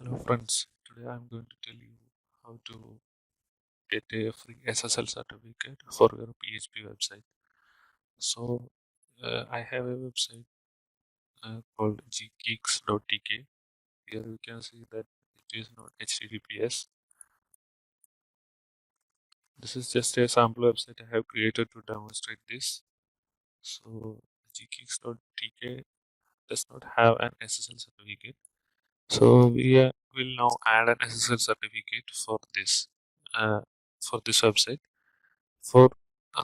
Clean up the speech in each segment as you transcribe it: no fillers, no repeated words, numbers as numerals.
Hello friends, today I'm going to tell you how to get a free SSL certificate for your PHP website. So I have a website called ggeeks.tk. Here you can see that it is not HTTPS. This is just a sample website I have created to demonstrate this. So ggeeks.tk does not have an SSL certificate. So we will now add an SSL certificate uh, for this website. For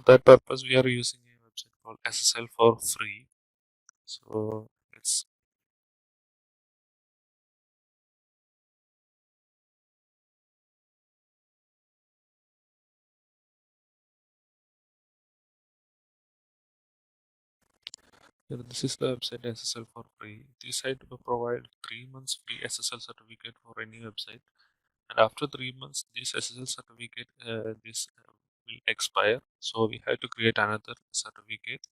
that purpose, we are using a website called SSL for free. So it's this is the website SSL for free. This site will provide 3 months free SSL certificate for any website, and after 3 months, this SSL certificate will expire. So we have to create another certificate,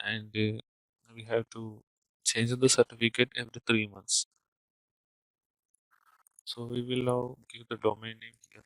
and we have to change the certificate every 3 months. So we will now give the domain name here.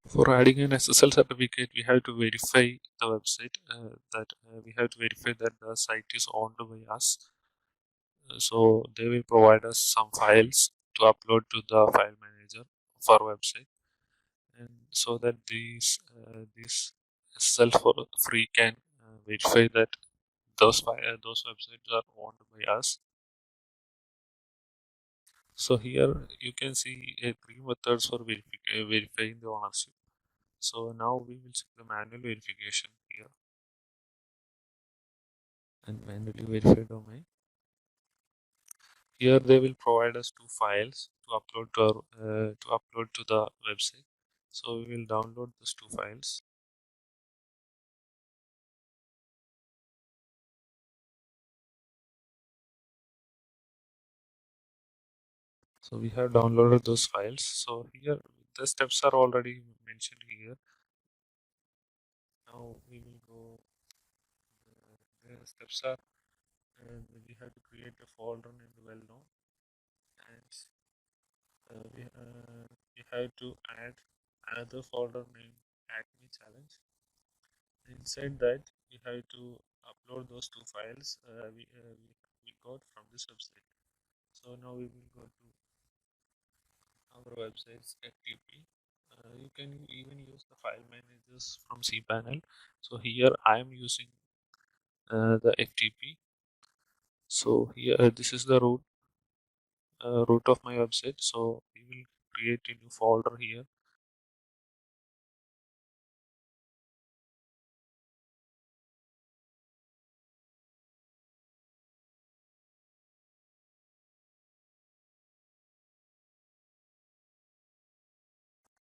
For adding an SSL certificate, we have to verify the website that we have to verify that the site is owned by us. So they will provide us some files to upload to the file manager of our website, and so that these SSL for free can verify that those websites are owned by us. So here you can see three methods for verifying the ownership. So now we will check the manual verification here and manually verify domain. Here they will provide us two files to upload to the website. So we will download those two files. So we have downloaded those files. So here the steps are already mentioned here. Now we will go. The steps are we have to create a folder named well known, and we have to add another folder named Acme Challenge. Inside that, we have to upload those two files we got from this website. So now we will go to our website's FTP. You can even use the file managers from cPanel. So here I am using the FTP. So here this is the root of my website. So we will create a new folder here.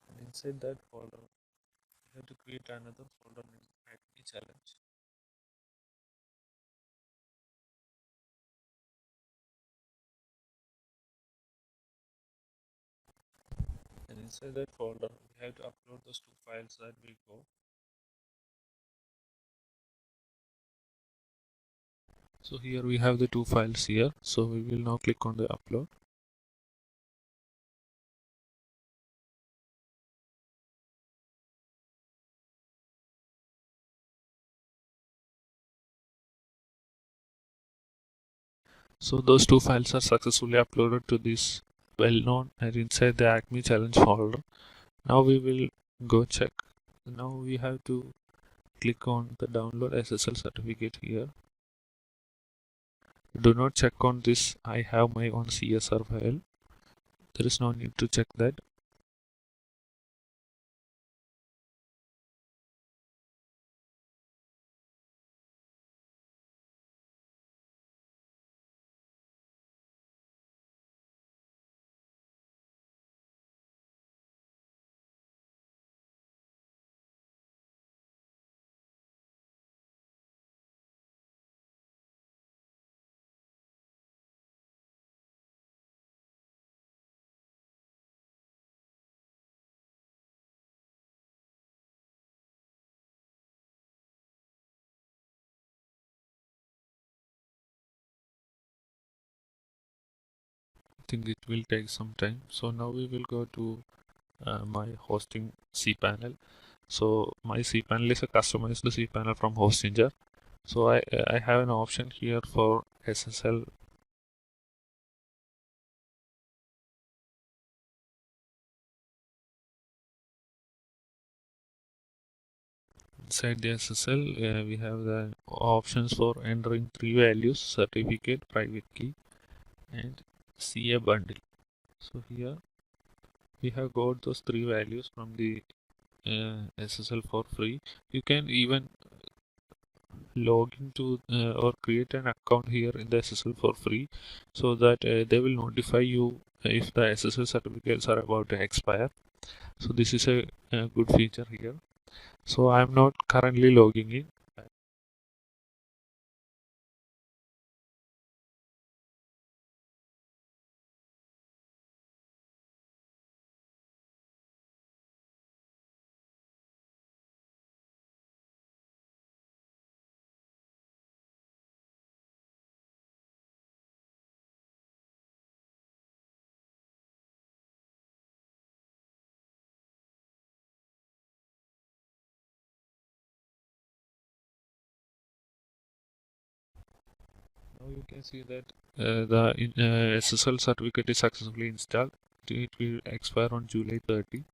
And inside that folder, we have to create another folder named Acme Challenge. And inside that folder, we have to upload those two files that we go. So here we have the two files here. So we will now click on the upload. So those two files are successfully uploaded to this well-known and inside the Acme Challenge folder. Now we will go check. Now we have to click on the download SSL certificate here. Do not check on this I have my own CSR file. There is no need to check that. think it will take some time. So now we will go to my hosting cPanel. So my cPanel is a customized cPanel from Hostinger. So I have an option here for SSL. Inside the SSL, we have the options for entering three values: certificate, private key, and CA bundle. So here we have got those three values from the SSL for free. You can even log into or create an account here in the SSL for free, so that they will notify you if the SSL certificates are about to expire. So this is a good feature here. So I'm not currently logging in. Now you can see that the SSL certificate is successfully installed. It will expire on July 30.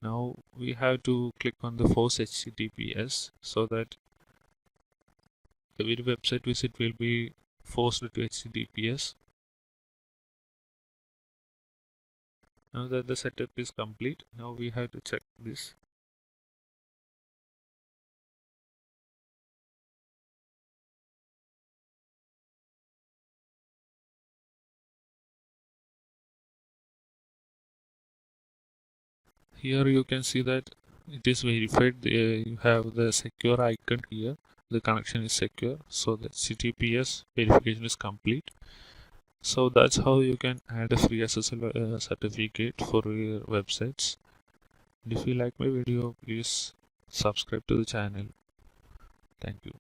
Now we have to click on the force HTTPS so that every website visit will be forced to HTTPS. Now that the setup is complete, now we have to check this. Here you can see that it is verified. You have the secure icon here. The connection is secure, so the HTTPS verification is complete. So that's how you can add a free SSL certificate for your websites. And if you like my video, please subscribe to the channel. Thank you.